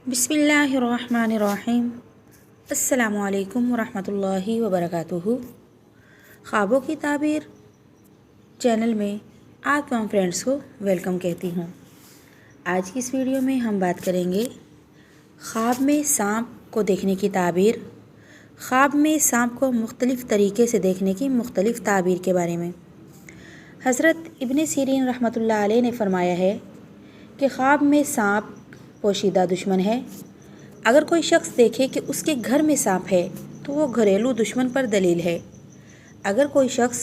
बिस्मिल्लाहिर्रहमानिर्रहीम। अस्सलामुअलैकुम वरहमतुल्लाहि वबरकातुहू। ख्वाबों की ताबीर चैनल में आप तमाम फ्रेंड्स को वेलकम कहती हूँ। आज की इस वीडियो में हम बात करेंगे ख्वाब में सांप को देखने की ताबीर, ख्वाब में सांप को मुख्तलिफ़ तरीके से देखने की मुख्तलिफ़ ताबीर के बारे में। हज़रत इब्न सीरीन रहमतुल्लाह अलैह ने फ़रमाया है कि ख्वाब में सांप पोशीदा दुश्मन है। अगर कोई शख्स देखे कि उसके घर में सांप है तो वो घरेलू दुश्मन पर दलील है। अगर कोई शख्स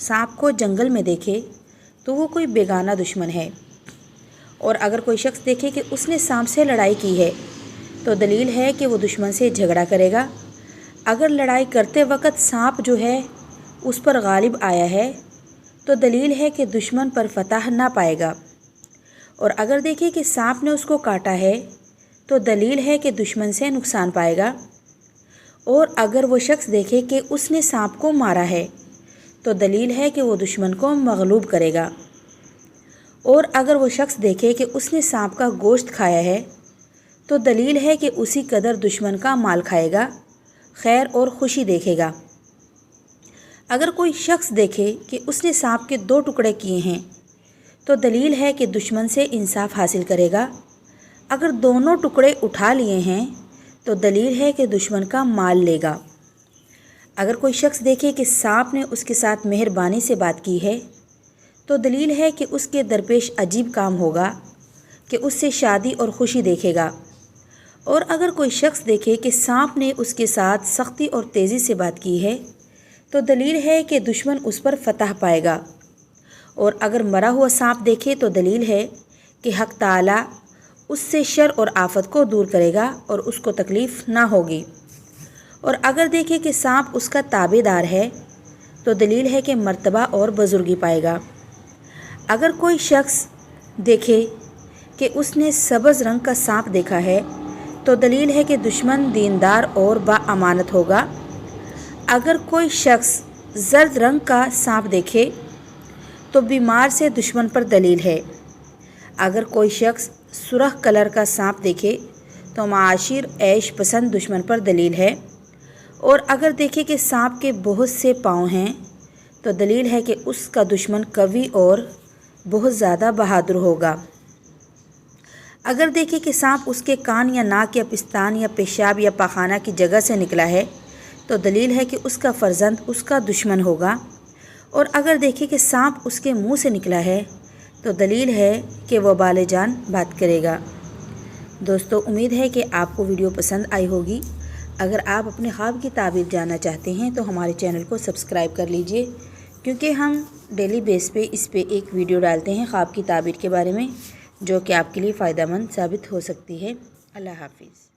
सांप को जंगल में देखे तो वो कोई बेगाना दुश्मन है। और अगर कोई शख्स देखे कि उसने सांप से लड़ाई की है तो दलील है कि वो दुश्मन से झगड़ा करेगा। अगर लड़ाई करते वक्त सांप जो है उस पर गालिब आया है तो दलील है कि दुश्मन पर फतह ना पाएगा। और अगर देखे कि सांप ने उसको काटा है तो दलील है कि दुश्मन से नुकसान पाएगा। और अगर वो शख्स देखे कि उसने सांप को मारा है तो दलील है कि वो दुश्मन को मगलूब करेगा। और अगर वो शख्स देखे कि उसने सांप का गोश्त खाया है तो दलील है कि उसी कदर दुश्मन का माल खाएगा, खैर और खुशी देखेगा। अगर कोई शख्स देखे कि उसने सांप के 2 टुकड़े किए हैं तो दलील है कि दुश्मन से इंसाफ हासिल करेगा। अगर दोनों टुकड़े उठा लिए हैं तो दलील है कि दुश्मन का माल लेगा। अगर कोई शख्स देखे कि सांप ने उसके साथ मेहरबानी से बात की है तो दलील है कि उसके दरपेश अजीब काम होगा कि उससे शादी और खुशी देखेगा। और अगर कोई शख्स देखे कि सांप ने उसके साथ सख्ती और तेज़ी से बात की है तो दलील है कि दुश्मन उस पर फतह पाएगा। और अगर मरा हुआ सांप देखे तो दलील है कि हक़ ताला उससे शर और आफत को दूर करेगा और उसको तकलीफ़ ना होगी। और अगर देखे कि सांप उसका ताबेदार है तो दलील है कि मर्तबा और बुजुर्गी पाएगा। अगर कोई शख्स देखे कि उसने सब्ज़ रंग का सांप देखा है तो दलील है कि दुश्मन दीनदार और बाअमानत होगा। अगर कोई शख्स जर्द रंग का सांप देखे तो बीमार से दुश्मन पर दलील है। अगर कोई शख्स सुरख कलर का सांप देखे तो माशिर ऐश पसंद दुश्मन पर दलील है। और अगर देखे कि सांप के बहुत से पाँव हैं तो दलील है कि उसका दुश्मन कवि और बहुत ज़्यादा बहादुर होगा। अगर देखे कि सांप उसके कान या नाक या पिस्तान या पेशाब या पाखाना की जगह से निकला है तो दलील है कि उसका फ़र्जंद उसका दुश्मन होगा। और अगर देखे कि सांप उसके मुंह से निकला है तो दलील है कि वह बाले जान बात करेगा। दोस्तों, उम्मीद है कि आपको वीडियो पसंद आई होगी। अगर आप अपने ख्वाब की ताबीर जानना चाहते हैं तो हमारे चैनल को सब्सक्राइब कर लीजिए, क्योंकि हम डेली बेस पे इस पे एक वीडियो डालते हैं ख्वाब की ताबीर के बारे में, जो कि आपके लिए फ़ायदेमंद साबित हो सकती है। अल्लाह हाफिज़।